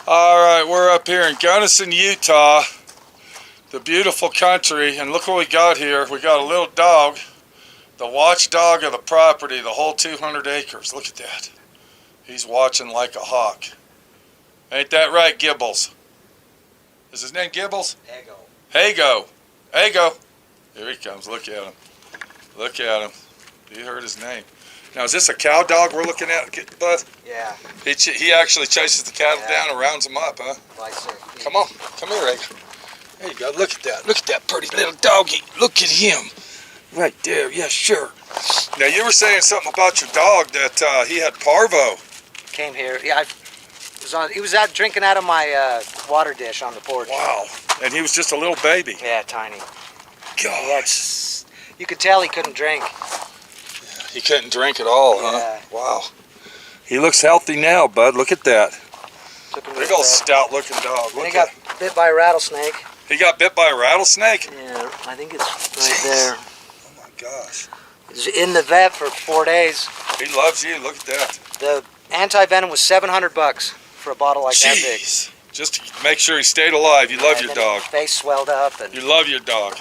Alright, we're up here in Gunnison, Utah, the beautiful country, and look what we got here. We got a little dog, the watchdog of the property, the whole 200 acres. Look at that. He's watching like a hawk. Ain't that right, Gibbles? Is his name Gibbles? Hago. Hago. Here he comes. Look at him. Look at him. You heard his name. Now, is this a cow dog we're looking at, Bud? Yeah. He actually chases the cattle down and rounds them up, huh? Come on. Come here, Hago. There you go. Look at that. Look at that pretty little doggy. Look at him. Right there. Yeah, sure. Now, you were saying something about your dog that he had parvo. Came here. Yeah, he was out drinking out of my water dish on the porch. Wow. And he was just a little baby. Yeah, tiny. Gosh. You could tell he couldn't drink. He couldn't drink at all, huh? Yeah. Wow. He looks healthy now, Bud. Look at that. Big old stout-looking dog. He got bit by a rattlesnake. He got bit by a rattlesnake? Yeah, I think it's right there. Oh my gosh. He's in the vet for 4 days. He loves you. Look at that. The anti-venom was $700 for a bottle like that big. Just to make sure he stayed alive. You love your dog. His face swelled up. And you love your dog.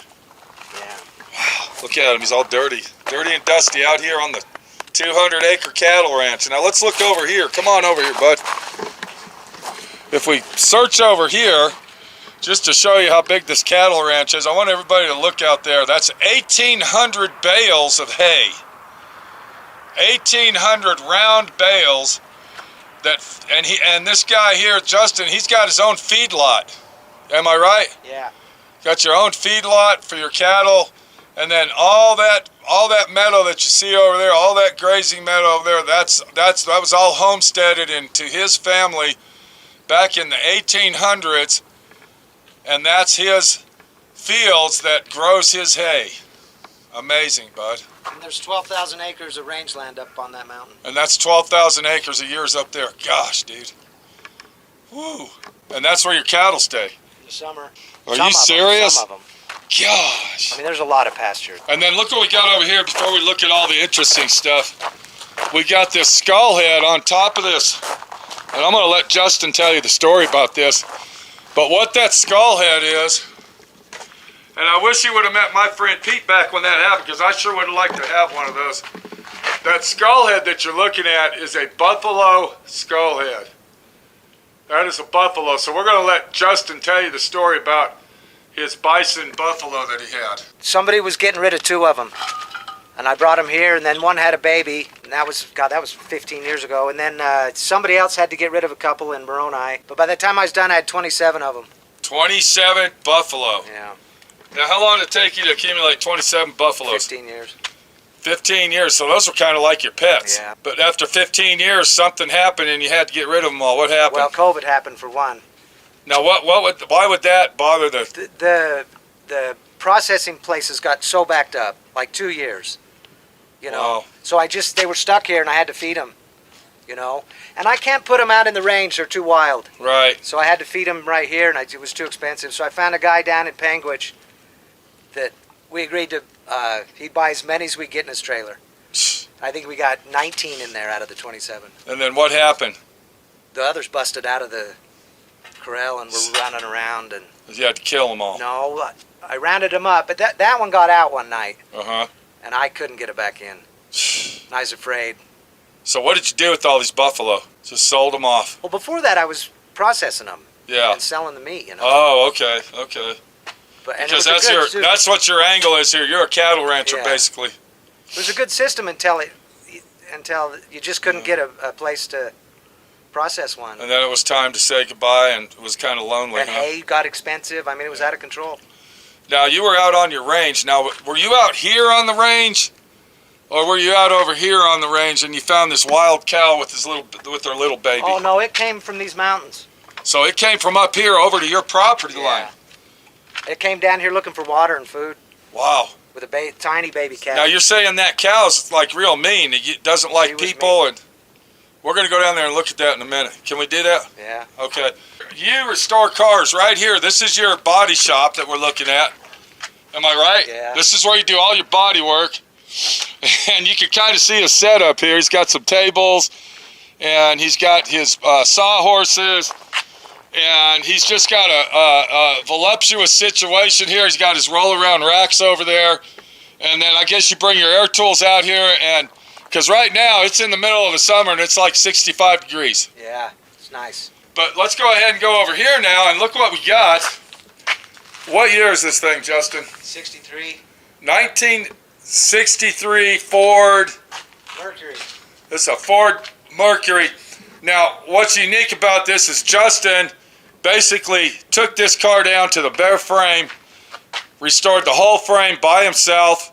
Yeah. Wow. Look at him. He's all dirty. Dirty and dusty out here on the 200-acre cattle ranch. Now let's look over here. Come on over here, bud. If we search over here, just to show you how big this cattle ranch is, I want everybody to look out there. That's 1,800 bales of hay. 1,800 round bales. And this guy here, Justin, he's got his own feedlot. Am I right? Yeah. Got your own feedlot for your cattle, and then all that meadow that you see over there, all that grazing meadow over there, that was all homesteaded into his family back in the 1800s, and that's his fields that grows his hay. Amazing, bud. And there's 12,000 acres of rangeland up on that mountain. And that's 12,000 acres of yours up there. Gosh, dude. Woo. And that's where your cattle stay. In the summer. Are you serious? Some of them. Gosh. I mean, there's a lot of pasture. And then look what we got over here before we look at all the interesting stuff. We got this skull head on top of this. And I'm going to let Justin tell you the story about this. But what that skull head is, and I wish you would have met my friend Pete back when that happened, because I sure would have liked to have one of those. That skull head that you're looking at is a buffalo skull head. That is a buffalo. So we're going to let Justin tell you the story about his bison buffalo that he had. Somebody was getting rid of 2 of them. And I brought them here, and then one had a baby. And that was 15 years ago. And then somebody else had to get rid of a couple in Moroni. But by the time I was done, I had 27 of them. 27 buffalo. Yeah. Now, how long did it take you to accumulate 27 buffaloes? 15 years. 15 years, so those were kind of like your pets. Yeah. But after 15 years, something happened and you had to get rid of them all. What happened? Well, COVID happened for one. Now, why would that bother the processing places got so backed up, like 2 years, you know. Wow. So they were stuck here and I had to feed them, you know. And I can't put them out in the range, they're too wild. Right. So I had to feed them right here and it was too expensive. So I found a guy down in Panguitch that we agreed to, he'd buy as many as we get in his trailer. I think we got 19 in there out of the 27. And then what happened? The others busted out of the corral and were running around. And you had to kill them all. No, I rounded them up, but that one got out one night. Uh-huh. And I couldn't get it back in. I was afraid. So what did you do with all these buffalo? Just sold them off? Well, before that, I was processing them. Yeah. And selling the meat, you know. Oh, okay, okay. Because that's what your angle is here. You're a cattle rancher, basically. It was a good system until you just couldn't get a place to process one. And then it was time to say goodbye, and it was kind of lonely. And hay got expensive. I mean, it was out of control. Now, you were out on your range. Now, were you out here on the range, or were you out over here on the range and you found this wild cow with her little baby? Oh no, it came from these mountains. So it came from up here over to your property line. It came down here looking for water and food. Wow. With a tiny baby cow. Now you're saying that cow's like real mean. It doesn't like people, and we're going to go down there and look at that in a minute. Can we do that? Yeah. Okay. You restore cars right here. This is your body shop that we're looking at. Am I right? Yeah. This is where you do all your body work. And you can kind of see his setup here. He's got some tables, and he's got his sawhorses, and he's just got a voluptuous situation here. He's got his roll-around racks over there, and then I guess you bring your air tools out here, and because right now it's in the middle of the summer and it's like 65 degrees. Yeah, it's nice. But let's go ahead and go over here now and look what we got. What year is this thing, Justin? 63. 1963 Ford Mercury. This is a Ford Mercury. Now, what's unique about this is Justin basically took this car down to the bare frame, restored the whole frame by himself,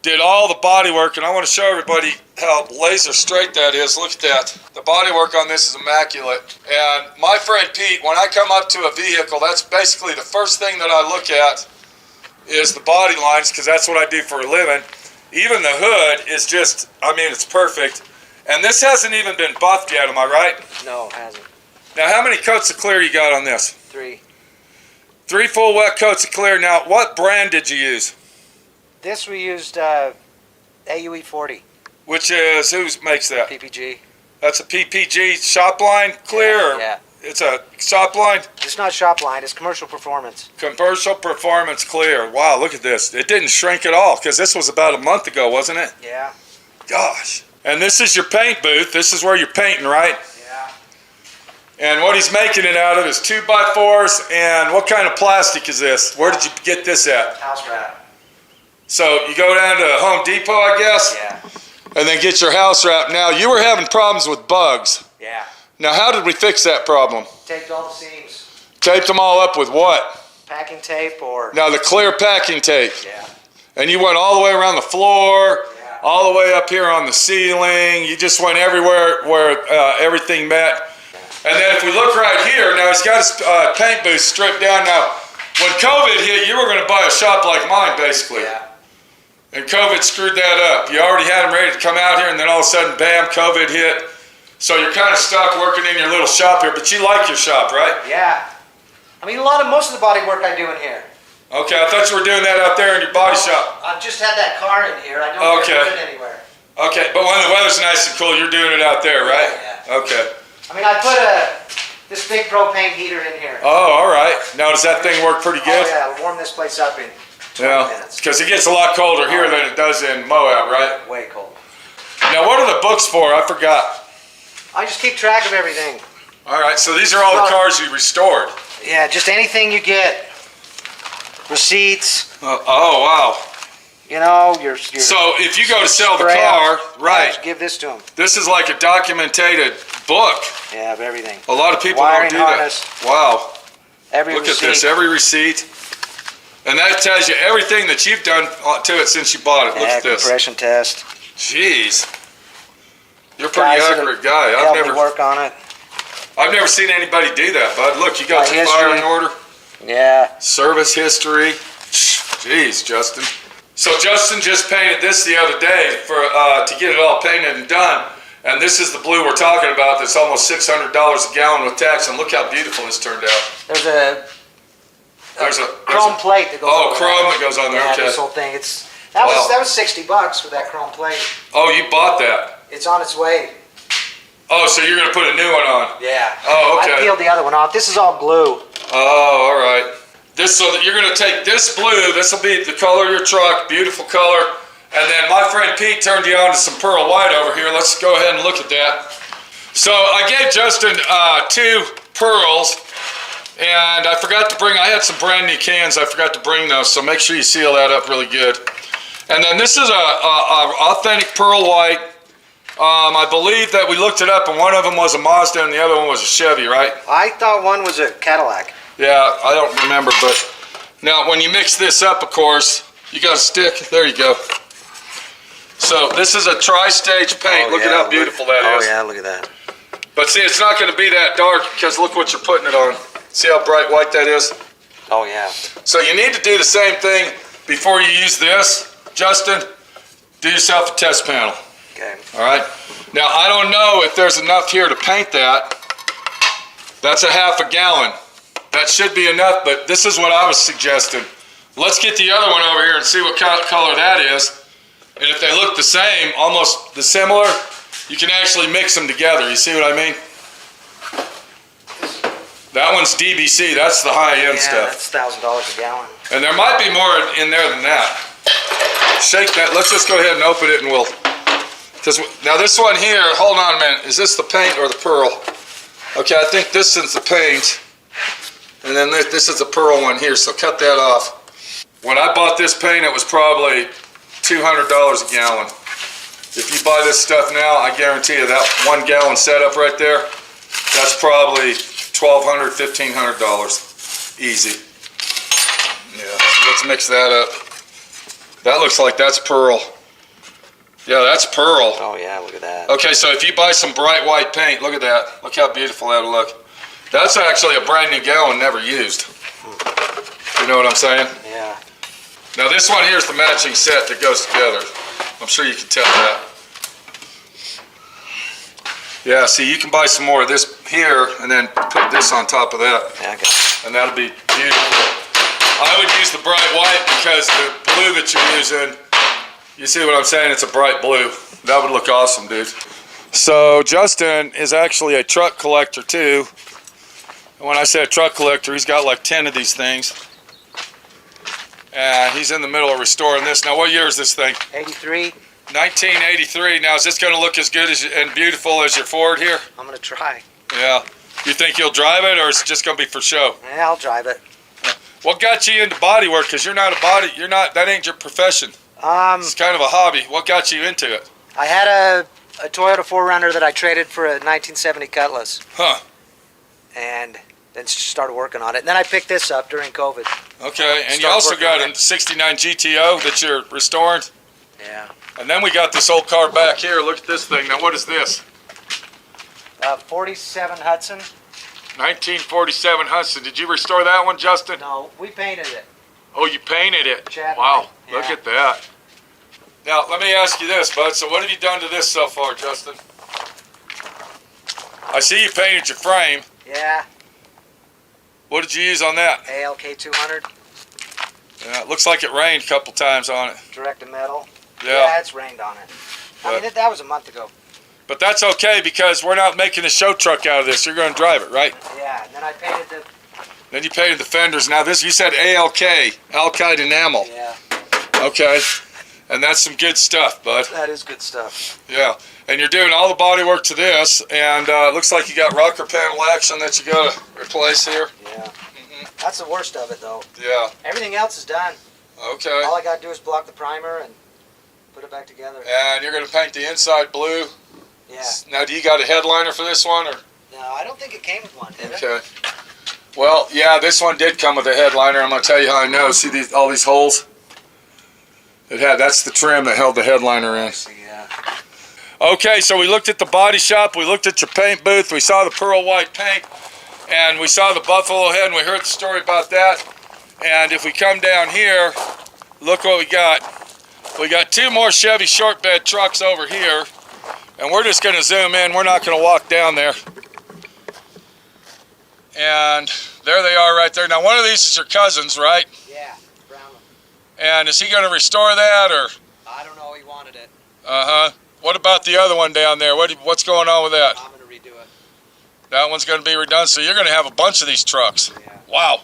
did all the body work, and I want to show everybody how laser straight that is. Look at that. The body work on this is immaculate. And my friend Pete, when I come up to a vehicle, that's basically the first thing that I look at is the body lines, because that's what I do for a living. Even the hood is just, I mean, it's perfect. And this hasn't even been buffed yet, am I right? No, it hasn't. Now, how many coats of clear you got on this? 3. 3 full wet coats of clear. Now, what brand did you use? This we used AUE 40. Which is, who makes that? PPG. That's a PPG shop line clear? Or Yeah. It's a shop line? It's not shop line, it's commercial performance. Commercial performance clear. Wow, look at this. It didn't shrink at all, because this was about a month ago, wasn't it? Yeah. Gosh. And this is your paint booth. This is where you're painting, right? Yeah. And what he's making it out of is 2x4s. And what kind of plastic is this? Where did you get this at? House wrap. So you go down to Home Depot, I guess? Yeah. And then get your house wrap. Now, you were having problems with bugs. Yeah. Now, how did we fix that problem? Taped all the seams. Taped them all up with what? Packing tape or... Now, the clear packing tape. Yeah. And you went all the way around the floor, Yeah. all the way up here on the ceiling. You just went everywhere where everything met. And then if we look right here, now he's got his paint booth stripped down. Now, when COVID hit, you were going to buy a shop like mine, basically. Yeah. And COVID screwed that up. You already had them ready to come out here, and then all of a sudden, bam, COVID hit. So you're kind of stuck working in your little shop here, but you like your shop, right? Yeah. I mean, most of the body work I do in here. Okay, I thought you were doing that out there in your body shop. I've just had that car in here. I don't Okay. put it anywhere. Okay, but when the weather's nice and cool, you're doing it out there, right? Yeah. Okay. I mean, I put this big propane heater in here. Oh, all right. Now, does that thing work pretty good? Oh, yeah, it'll warm this place up in 20 Yeah, minutes. because it gets a lot colder here than it does in Moab, right? Way cold. Now, what are the books for? I forgot. I just keep track of everything. All right, so these are all the cars you restored. Yeah, just anything you get. Receipts, Oh, wow. you know, your So if you go to sell the spray car, out. right, Just give this to them. this is like a documented book. Yeah, of everything. A lot of people Wiring don't do harness. that. Wow. Every Look receipt. at this, every receipt. And that tells you everything that you've done to it since you bought it. Look Yeah, at this. compression test. Jeez. You're a pretty Guys that accurate guy. Help me work on it. I've never seen anybody do that, bud. Look, you got My your history. firing order, Yeah. service history. Jeez, Justin. So Justin just painted this the other day for to get it all painted and done. And this is the blue we're talking about that's almost $600 a gallon with tax. And look how beautiful this turned out. There's a chrome plate that goes Oh, on chrome that goes on there, Yeah, okay. this whole thing. That Wow. was $60 for that chrome plate. Oh, you bought that. It's on its way. Oh, so you're going to put a new one on. Yeah. Oh, okay. I peeled the other one off. This is all glue. Oh, all right. So that you're going to take this blue, this will be the color of your truck, beautiful color. And then my friend Pete turned you on to some pearl white over here. Let's go ahead and look at that. So I gave Justin 2 pearls, and I forgot to bring, I had some brand new cans, I forgot to bring those, so make sure you seal that up really good. And then this is a authentic pearl white. I believe that we looked it up, and one of them was a Mazda and the other one was a Chevy, right? I thought one was a Cadillac. Yeah, I don't remember, but now when you mix this up, of course, you got a stick. There you go. So this is a tri-stage paint. Look at how beautiful that is. Oh yeah, look at that. But see, it's not going to be that dark because look what you're putting it on. See how bright white that is? Oh yeah. So you need to do the same thing before you use this. Justin, do yourself a test panel. Okay. All right. Now, I don't know if there's enough here to paint that. That's a half a gallon. That should be enough, but this is what I was suggesting. Let's get the other one over here and see what color that is. And if they look the same, almost the similar, you can actually mix them together. You see what I mean? That one's DBC. That's the high-end stuff. That's $1,000 a gallon. And there might be more in there than that. Shake that. Let's just go ahead and open it, and we'll. Because now this one here. Hold on a minute. Is this the paint or the pearl? Okay, I think this is the paint, and then this is the pearl one here. So cut that off. When I bought this paint, it was probably $200 a gallon. If you buy this stuff now, I guarantee you that 1 gallon setup right there, that's probably $1,200, $1,500. Easy. Yeah, so let's mix that up. That looks like that's pearl. Yeah, that's pearl. Oh yeah, look at that. Okay, so if you buy some bright white paint, look at that. Look how beautiful that'll look. That's actually a brand new gallon, never used. You know what I'm saying? Yeah. Now this one here is the matching set that goes together. I'm sure you can tell that. Yeah, see, you can buy some more of this here and then put this on top of that. Yeah, I got it. And that'll be beautiful. I would use the bright white because the blue that you're using, you see what I'm saying? It's a bright blue. That would look awesome, dude. So Justin is actually a truck collector too. And when I say a truck collector, he's got like 10 of these things. And he's in the middle of restoring this. Now, what year is this thing? 83. 1983. Now, is this going to look as good and beautiful as your Ford here? I'm gonna try. Yeah. You think you'll drive it, or is it just going to be for show? Yeah, I'll drive it. What got you into body work? Because that ain't your profession. It's kind of a hobby. What got you into it? I had a Toyota 4Runner that I traded for a 1970 Cutlass. Huh. And then started working on it. And then I picked this up during COVID. Okay, and you also got a 69 GTO that you're restoring. Yeah. And then we got this old car back here. Look at this thing. Now, what is this? 47 Hudson. 1947 Hudson. Did you restore that one, Justin? No, we painted it. Oh, you painted it. Chad, wow, yeah. Look at that. Now, let me ask you this, bud. So what have you done to this so far, Justin? I see you painted your frame. Yeah. What did you use on that? ALK 200. Yeah, it looks like it rained a couple times on it. Direct to metal. Yeah. It's rained on it. I mean, that was a month ago. But that's okay because we're not making a show truck out of this. You're going to drive it, right? Yeah, and then I painted the... Then you painted the fenders. Now this, you said ALK, alkyd enamel. Yeah. Okay. And that's some good stuff, bud. That is good stuff. Yeah. And you're doing all the body work to this, and it looks like you got rocker panel action that you got to replace here. Yeah. That's the worst of it, though. Yeah. Everything else is done. Okay. All I got to do is block the primer and put it back together. And you're going to paint the inside blue. Yeah. Now, do you got a headliner for this one, or? No, I don't think it came with one, did it? Okay. Well, yeah, this one did come with a headliner. I'm going to tell you how I know. See all these holes? That's the trim that held the headliner in. Yeah. Okay, so we looked at the body shop, we looked at your paint booth, we saw the pearl white paint, and we saw the buffalo head, and we heard the story about that. And if we come down here, look what we got. We got 2 more Chevy short bed trucks over here, and we're just going to zoom in. We're not going to walk down there. And there they are right there. Now, one of these is your cousin's, right? Yeah, brown one. And is he going to restore that, or? I don't know, he wanted it. Uh-huh. What about the other one down there? What's going on with that? I'm going to redo it. That one's going to be redone, so you're going to have a bunch of these trucks. Yeah. Wow.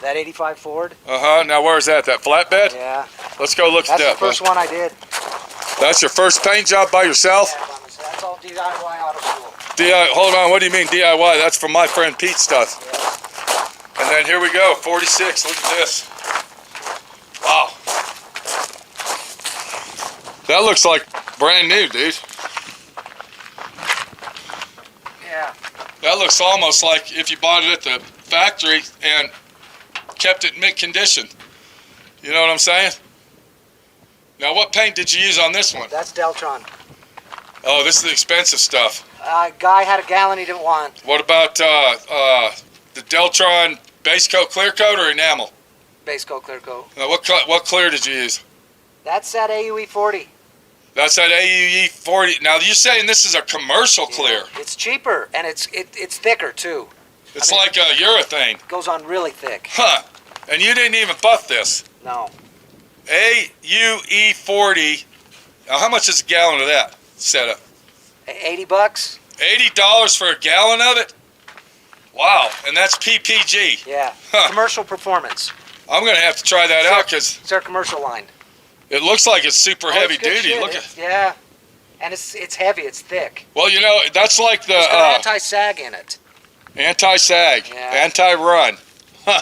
That 85 Ford? Uh-huh. Now, where's that? That flatbed? Yeah. Let's go look at that. That's the first one I did. That's your first paint job by yourself? Yeah, that's all D.I.Y. Auto School. Hold on, what do you mean DIY? That's from my friend Pete's stuff. Yeah. And then here we go, 46. Look at this. Wow. That looks like brand new, dude. Yeah. That looks almost like if you bought it at the factory and kept it mint condition. You know what I'm saying? Now, what paint did you use on this one? That's Deltron. Oh, this is the expensive stuff. Guy had a gallon he didn't want. What about the Deltron base coat, clear coat, or enamel? Base coat, clear coat. Now, what clear did you use? That's that AUE 40. That's that AUE 40. Now, you're saying this is a commercial clear. Yeah. It's cheaper, and it's thicker, too. It's like a urethane. It goes on really thick. Huh. And you didn't even buff this. No. AUE 40 Now, how much is a gallon of that setup? $80. $80 for a gallon of it? Wow, and that's PPG. Yeah. Huh. Commercial performance. I'm gonna have to try that out because It's our commercial line. it looks like it's super Oh, heavy it's good duty. shit. Look at. Yeah. And it's heavy. It's thick. Well, you know, that's like the It's got anti-sag in it. anti-sag, Yeah. anti-run. Huh.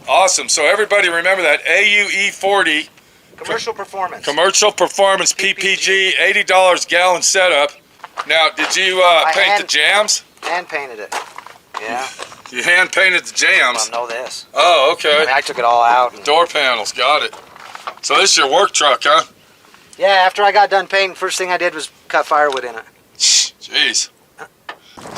Awesome. So everybody remember that AUE 40 Commercial performance. commercial performance PPG $80 gallon setup. Now, did you paint the jams? Hand painted it. Yeah. You hand painted the jams. Well, know this. Oh, I okay. mean, I took it all out. And, Door panels, got it. So this is your work truck, huh? yeah, after I got done painting, first thing I did was cut firewood in it. Jeez.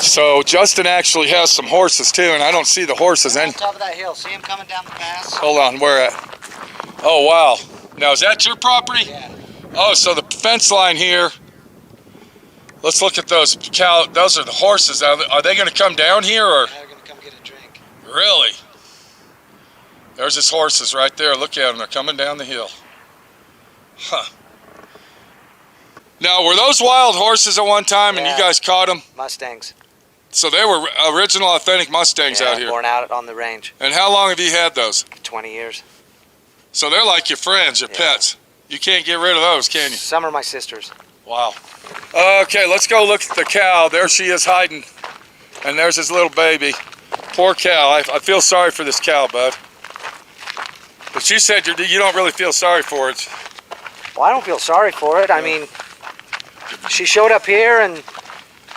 So Justin actually has some horses too, and I don't see the horses. On top of that hill. See him coming down the pass? Hold on, where at? Oh, wow. Now, is that your property? Yeah. Oh, so the fence line here. Let's look at those cow. Those are the horses. Are they going to come down here or? They're going to come get a drink. Really? There's his horses right there. Look at them. They're coming down the hill. Huh. Now, were those wild horses at one time and Yeah. you guys caught them? Mustangs. So they were original, authentic Mustangs Yeah, out here. born out on the range. And how long have you had those? 20 years. So they're like your friends, your Yeah. pets. You can't get rid of those, can you? Some are my sisters. Wow. Okay, let's go look at the cow. There she is hiding. And there's his little baby. Poor cow. I feel sorry for this cow, bud. But you said you don't really feel sorry for it. Well, I don't feel sorry for it. I mean, she showed up here and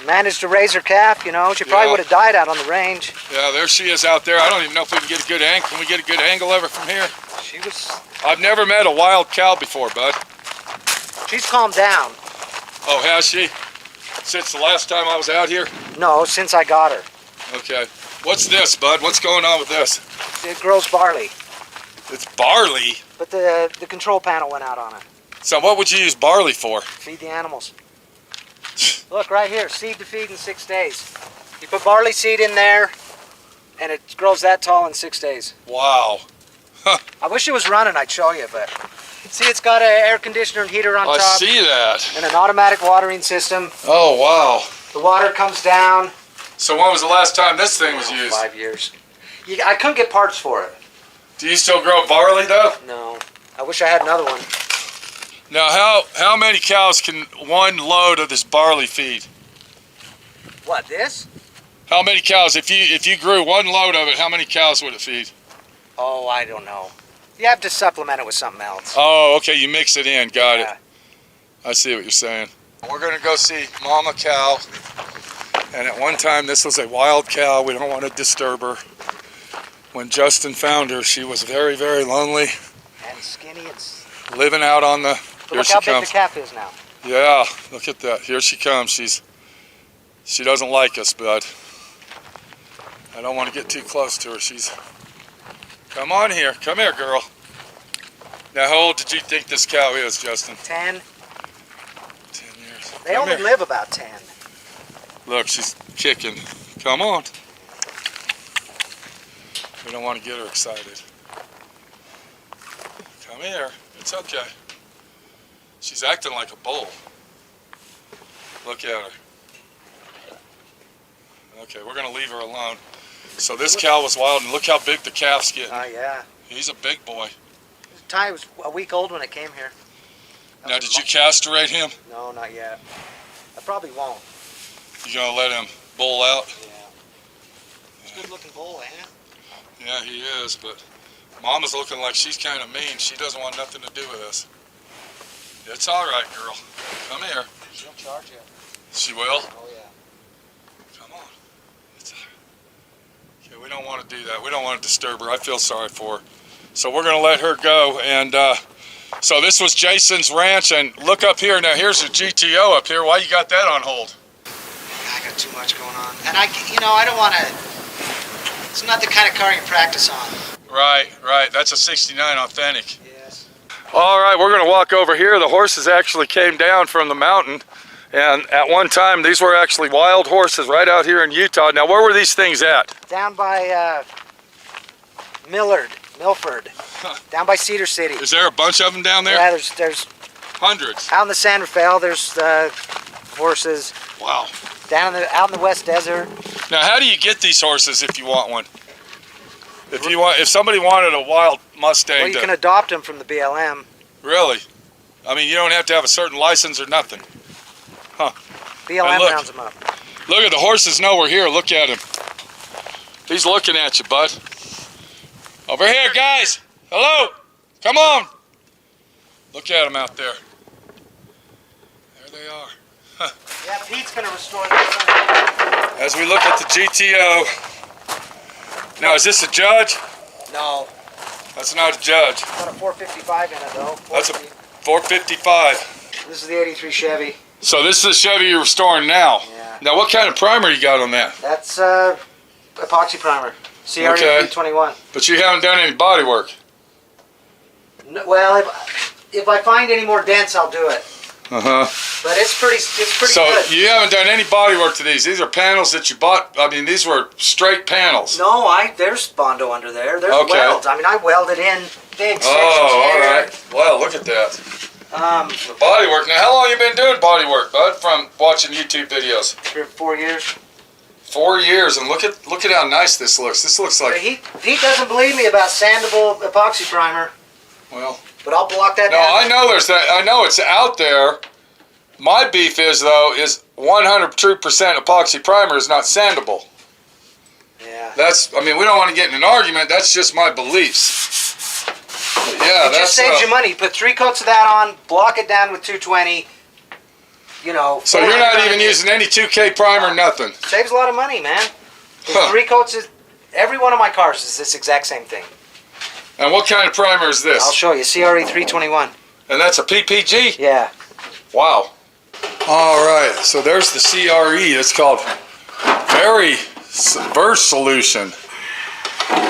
managed to raise her calf, you know. She probably Yeah. would have died out on the range. Yeah, there she is out there. I don't even know if we can get a good angle. Can we get a good angle of her from here? She was... I've never met a wild cow before, bud. She's calmed down. Oh, has she? Since the last time I was out here? No, since I got her. Okay. What's this, bud? What's going on with this? It grows barley. It's barley. But the control panel went out on it. So what would you use barley for? Feed the animals. Look, right here. Seed to feed in 6 days. You put barley seed in there, and it grows that tall in 6 days. Wow. I wish it was running, I'd show you, but... See, it's got an air conditioner and heater on I top. see that. And an automatic watering system. Oh, wow. The water comes down. So when was the last time this thing was used? 5 years. I couldn't get parts for it. Do you still grow barley, though? No. I wish I had another one. Now, how many cows can one load of this barley feed? What, this? How many cows? If you grew one load of it, how many cows would it feed? Oh, I don't know. You have to supplement it with something else. Oh, okay, you mix it in. Got Yeah. it. I see what you're saying. We're going to go see Mama Cow. And at one time, this was a wild cow. We don't want to disturb her. When Justin found her, she was very, very lonely, And skinny and... living out on the... But look how big the calf is now. Yeah, look at that. Here she comes. She doesn't like us, bud. I don't want to get too close to her. Come on here. Come here, girl. Now, how old did you think this cow is, Justin? 10. 10 years. They Come only here. live about 10. Look, she's kicking. Come on. We don't want to get her excited. Come here. It's okay. She's acting like a bull. Look at her. Okay, we're going to leave her alone. So this cow was wild, and look how big the calf's getting. Oh, yeah. He's a big boy. Ty was a week old when it came here. Now, did you castrate him? No, not yet. I probably won't. You going to let him bull out? Yeah. He's a good looking bull, ain't it? Yeah, he is, but Mama's looking like she's kind of mean. She doesn't want nothing to do with us. It's all right, girl. Come here. She'll charge you. She will? Oh, yeah. Come on. It's all right. Okay, we don't want to do that. We don't want to disturb her. I feel sorry for her. So we're going to let her go. And so this was Jason's ranch. And look up here. Now, here's a GTO up here. Why you got that on hold? I got too much going on. And I don't want to... It's not the kind of car you practice on. Right. That's a 69 authentic. Yes. All right, we're going to walk over here. The horses actually came down from the mountain. And at one time, these were actually wild horses right out here in Utah. Now, where were these things at? Down by Milford. Down by Cedar City. Is there a bunch of them down there? Yeah, there's Hundreds. Out in the San Rafael, there's horses. Wow. Out in the West Desert. Now, how do you get these horses if you want one? If somebody wanted a wild Mustang, Well, you can adopt them from the BLM. really? I mean, you don't have to have a certain license or nothing. BLM look. rounds them up. Look at the horses know we're here. Look at him. He's looking at you, bud. Over here, guys. Hello. Come on. Look at them out there. There they are. Yeah, Pete's going to restore this. As we look at the GTO. Now, is this a Judge? No. That's not a Judge. Got a 455 in it, though. That's a 455. This is the 83 Chevy. So this is the Chevy you're restoring now. Yeah. Now, what kind of primer you got on that? That's epoxy primer. CRE Okay. 321. But you haven't done any body work. No, well, if I find any more dents, I'll do it. But it's pretty So good. you haven't done any body work to these. These are panels that you bought. I mean, these were straight panels. No, there's Bondo under there. There's Okay. welds. I mean, I welded in big sections Oh, all here. right. Wow, look at that. The body work. Now, how long you been doing body work, bud? From watching YouTube videos? For 4 years. 4 years, and look at how nice this looks. This looks like, He doesn't believe me about sandable epoxy primer, well, but I'll block that no, down. I know there's that. I know it's out there. My beef is 100% epoxy primer is not sandable. Yeah. I mean, we don't want to get in an argument. That's just my beliefs. But yeah, It just saves you money. You put 3 coats of that on, block it down with 220. You know. So you're not even using any 2K primer, nothing. Saves a lot of money, man. Huh. 3 coats is. Every one of my cars is this exact same thing. And what kind of primer is this? I'll show you. CRE 321. And that's a PPG? Yeah. Wow. All right, so there's the CRE. It's called Verse Solution.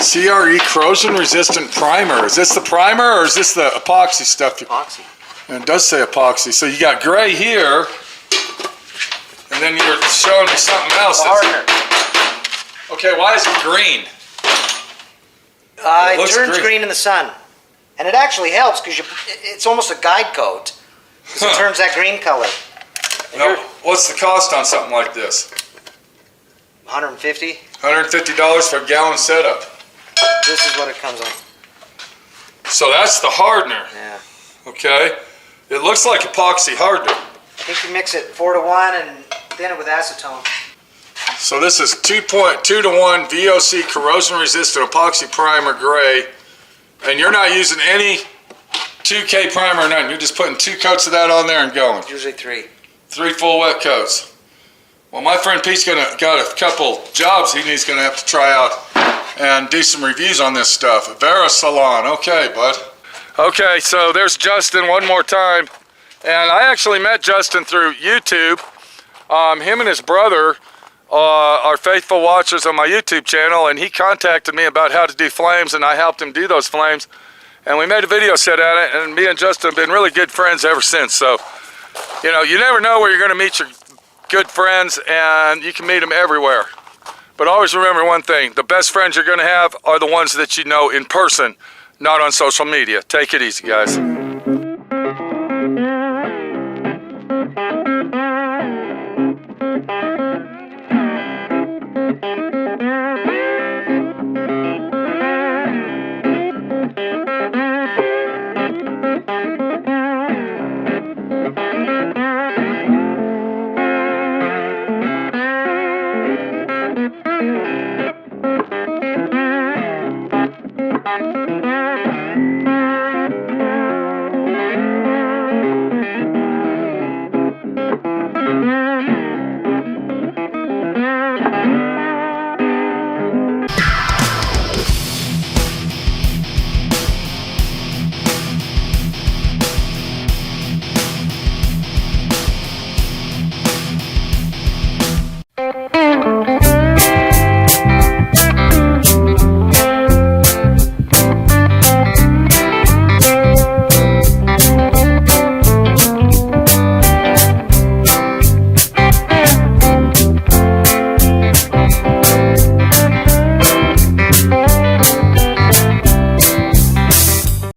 CRE corrosion resistant primer. Is this the primer or is this the epoxy stuff? Epoxy. And it does say epoxy. So you got gray here, and then you're showing me something else. Hardener. Okay, why is it green? It looks turns green. green in the sun. And it actually helps because it's almost a guide coat. Because it turns that green color. And Now, what's the cost on something like this? $150. $150 for a gallon setup. This is what it comes on. So that's the hardener. Yeah. Okay. It looks like epoxy hardener. I think you mix it 4 to 1 and thin it with acetone. So this is 2.2 to 1 VOC corrosion resistant epoxy primer gray. And you're not using any 2K primer or nothing. You're just putting 2 coats of that on there and going. Usually 3. 3 full wet coats. Well, my friend Pete's got a couple jobs he's gonna have to try out and do some reviews on this stuff. Vera Salon. Okay, bud. Okay, so there's Justin one more time. And I actually met Justin through YouTube. Him and his brother are faithful watchers on my YouTube channel, and he contacted me about how to do flames, and I helped him do those flames. And we made a video set at it, and me and Justin have been really good friends ever since. So, you know, you never know where you're going to meet your good friends, and you can meet them everywhere. But always remember one thing, the best friends you're going to have are the ones that you know in person, not on social media. Take it easy, guys.